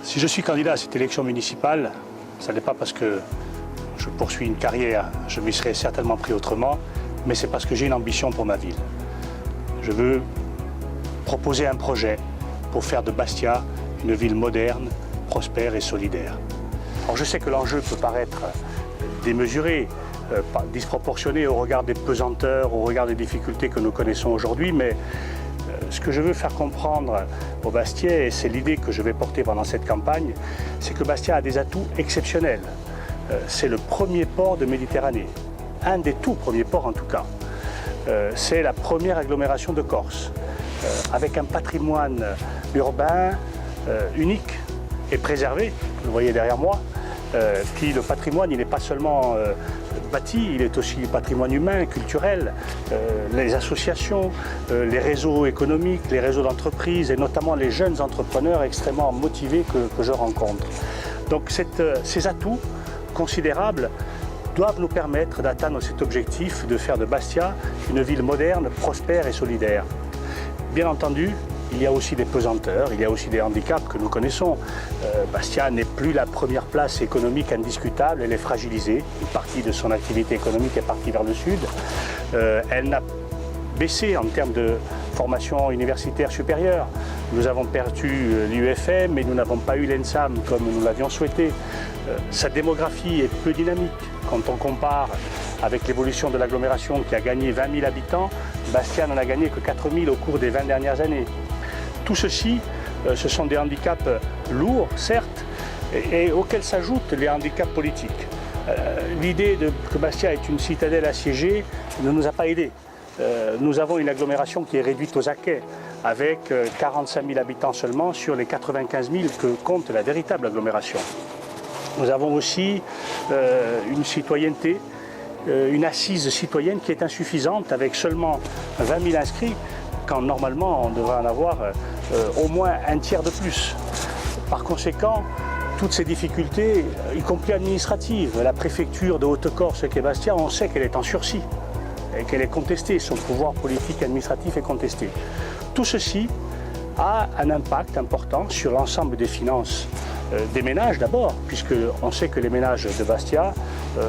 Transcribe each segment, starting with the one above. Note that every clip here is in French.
Si je suis candidat à cette élection municipale, ce n'est pas parce que je poursuis une carrière, je m'y serais certainement pris autrement, mais c'est parce que j'ai une ambition pour ma ville. Je veux proposer un projet pour faire de Bastia une ville moderne, prospère et solidaire. Alors je sais que l'enjeu peut paraître démesuré, disproportionné au regard des pesanteurs, au regard des difficultés que nous connaissons aujourd'hui, mais ce que je veux faire comprendre aux Bastiais, et c'est l'idée que je vais porter pendant cette campagne, c'est que Bastia a des atouts exceptionnels. C'est le premier port de Méditerranée, un des tout premiers ports en tout cas. C'est la première agglomération de Corse, avec un patrimoine urbain unique et préservé, vous le voyez derrière moi. Puis le patrimoine, il n'est pas seulement bâti, il est aussi patrimoine humain, culturel, les associations, les réseaux économiques, les réseaux d'entreprises et notamment les jeunes entrepreneurs extrêmement motivés que je rencontre. Donc ces atouts considérables doivent nous permettre d'atteindre cet objectif de faire de Bastia une ville moderne, prospère et solidaire. Bien entendu, il y a aussi des pesanteurs, il y a aussi des handicaps que nous connaissons. Bastia n'est plus la première place économique indiscutable, elle est fragilisée. Une partie de son activité économique est partie vers le sud. Elle n'a baissé en termes de formation universitaire supérieure. Nous avons perdu l'UFM, mais nous n'avons pas eu l'ENSAM comme nous l'avions souhaité. Sa démographie est peu dynamique. Quand on compare avec l'évolution de l'agglomération qui a gagné 20 000 habitants, Bastia n'en a gagné que 4 000 au cours des 20 dernières années. Tout ceci, ce sont des handicaps lourds, certes, et auxquels s'ajoutent les handicaps politiques. L'idée que Bastia est une citadelle assiégée ne nous a pas aidés. Nous avons une agglomération qui est réduite aux acquêts, avec 45 000 habitants seulement sur les 95 000 que compte la véritable agglomération. Nous avons aussi une citoyenneté, une assise citoyenne qui est insuffisante, avec seulement 20 000 inscrits, quand normalement on devrait en avoir au moins un tiers de plus. Par conséquent, toutes ces difficultés, y compris administratives, la préfecture de Haute-Corse qui est Bastia, on sait qu'elle est en sursis et qu'elle est contestée, son pouvoir politique et administratif est contesté. Tout ceci a un impact important sur l'ensemble des finances des ménages d'abord, puisqu'on sait que les ménages de Bastia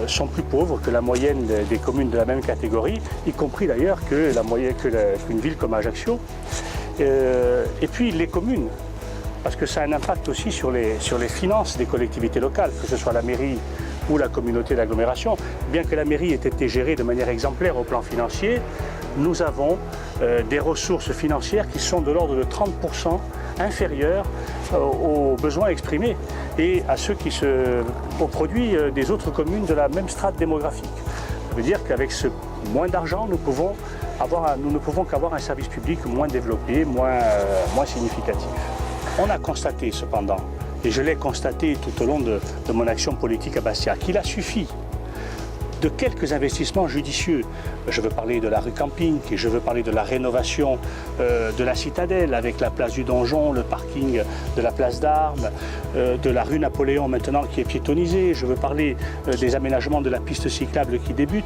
sont plus pauvres que la moyenne des communes de la même catégorie, y compris d'ailleurs qu'une ville comme Ajaccio. Et puis les communes, parce que ça a un impact aussi sur les finances des collectivités locales, que ce soit la mairie ou la communauté d'agglomération. Bien que la mairie ait été gérée de manière exemplaire au plan financier, nous avons des ressources financières qui sont de l'ordre de 30% inférieures aux besoins exprimés et à ceux aux produits des autres communes de la même strate démographique. Ça veut dire qu'avec ce moins d'argent, nous ne pouvons qu'avoir un service public moins développé, moins significatif. On a constaté cependant, et je l'ai constaté tout au long de mon action politique à Bastia, qu'il a suffi de quelques investissements judicieux. Je veux parler de la rue Camping, et je veux parler de la rénovation de la citadelle avec la place du Donjon, le parking de la place d'Armes, de la rue Napoléon maintenant qui est piétonnisée. Je veux parler des aménagements de la piste cyclable qui débute.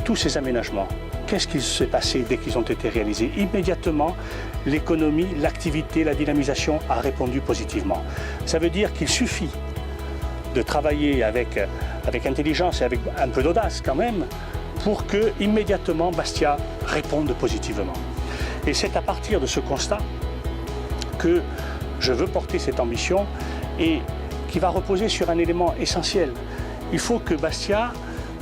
Tous ces aménagements, qu'est-ce qui s'est passé dès qu'ils ont été réalisés? Immédiatement, l'économie, l'activité, la dynamisation a répondu positivement. Ça veut dire qu'il suffit de travailler avec intelligence et avec un peu d'audace quand même, pour que immédiatement Bastia réponde positivement. Et c'est à partir de ce constat que je veux porter cette ambition et qui va reposer sur un élément essentiel. Il faut que Bastia,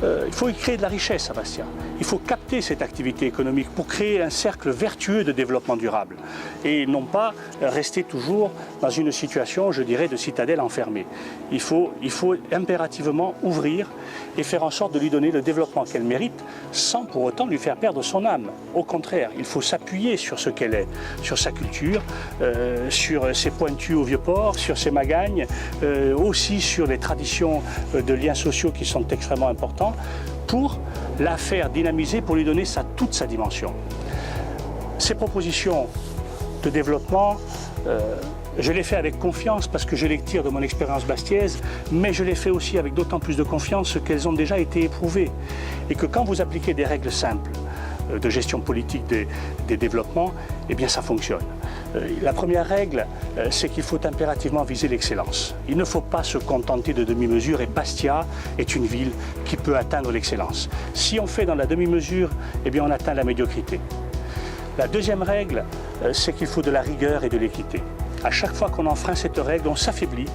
il faut y créer de la richesse à Bastia. Il faut capter cette activité économique pour créer un cercle vertueux de développement durable et non pas rester toujours dans une situation, je dirais, de citadelle enfermée. Il faut impérativement ouvrir et faire en sorte de lui donner le développement qu'elle mérite sans pour autant lui faire perdre son âme. Au contraire, il faut s'appuyer sur ce qu'elle est, sur sa culture, sur ses pointus au Vieux-Port, sur ses magagnes, aussi sur les traditions de liens sociaux qui sont extrêmement importants, pour la faire dynamiser, pour lui donner toute sa dimension. Ces propositions de développement, je les fais avec confiance parce que je les tire de mon expérience bastiaise, mais je les fais aussi avec d'autant plus de confiance qu'elles ont déjà été éprouvées. Et que quand vous appliquez des règles simples de gestion politique des développements, eh bien ça fonctionne. La première règle, c'est qu'il faut impérativement viser l'excellence. Il ne faut pas se contenter de demi-mesure et Bastia est une ville qui peut atteindre l'excellence. Si on fait dans la demi-mesure, eh bien on atteint la médiocrité. La deuxième règle, c'est qu'il faut de la rigueur et de l'équité. À chaque fois qu'on enfreint cette règle, on s'affaiblit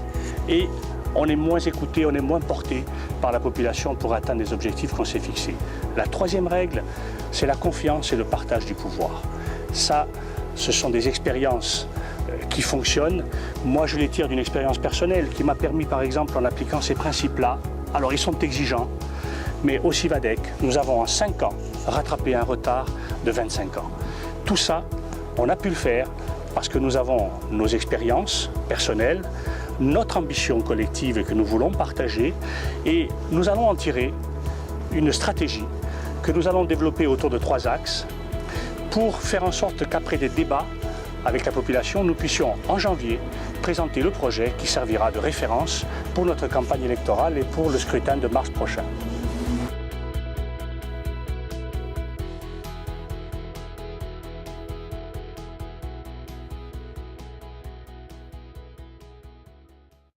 et on est moins écouté, on est moins porté par la population pour atteindre les objectifs qu'on s'est fixés. La troisième règle, c'est la confiance et le partage du pouvoir. Ça, ce sont des expériences qui fonctionnent. Moi, je les tire d'une expérience personnelle qui m'a permis, par exemple, en appliquant ces principes-là, alors ils sont exigeants, mais au Civadec, nous avons en 5 ans rattrapé un retard de 25 ans. Tout ça, on a pu le faire parce que nous avons nos expériences personnelles, notre ambition collective que nous voulons partager et nous allons en tirer une stratégie que nous allons développer autour de 3 axes pour faire en sorte qu'après des débats avec la population, nous puissions en janvier présenter le projet qui servira de référence pour notre campagne électorale et pour le scrutin de mars prochain.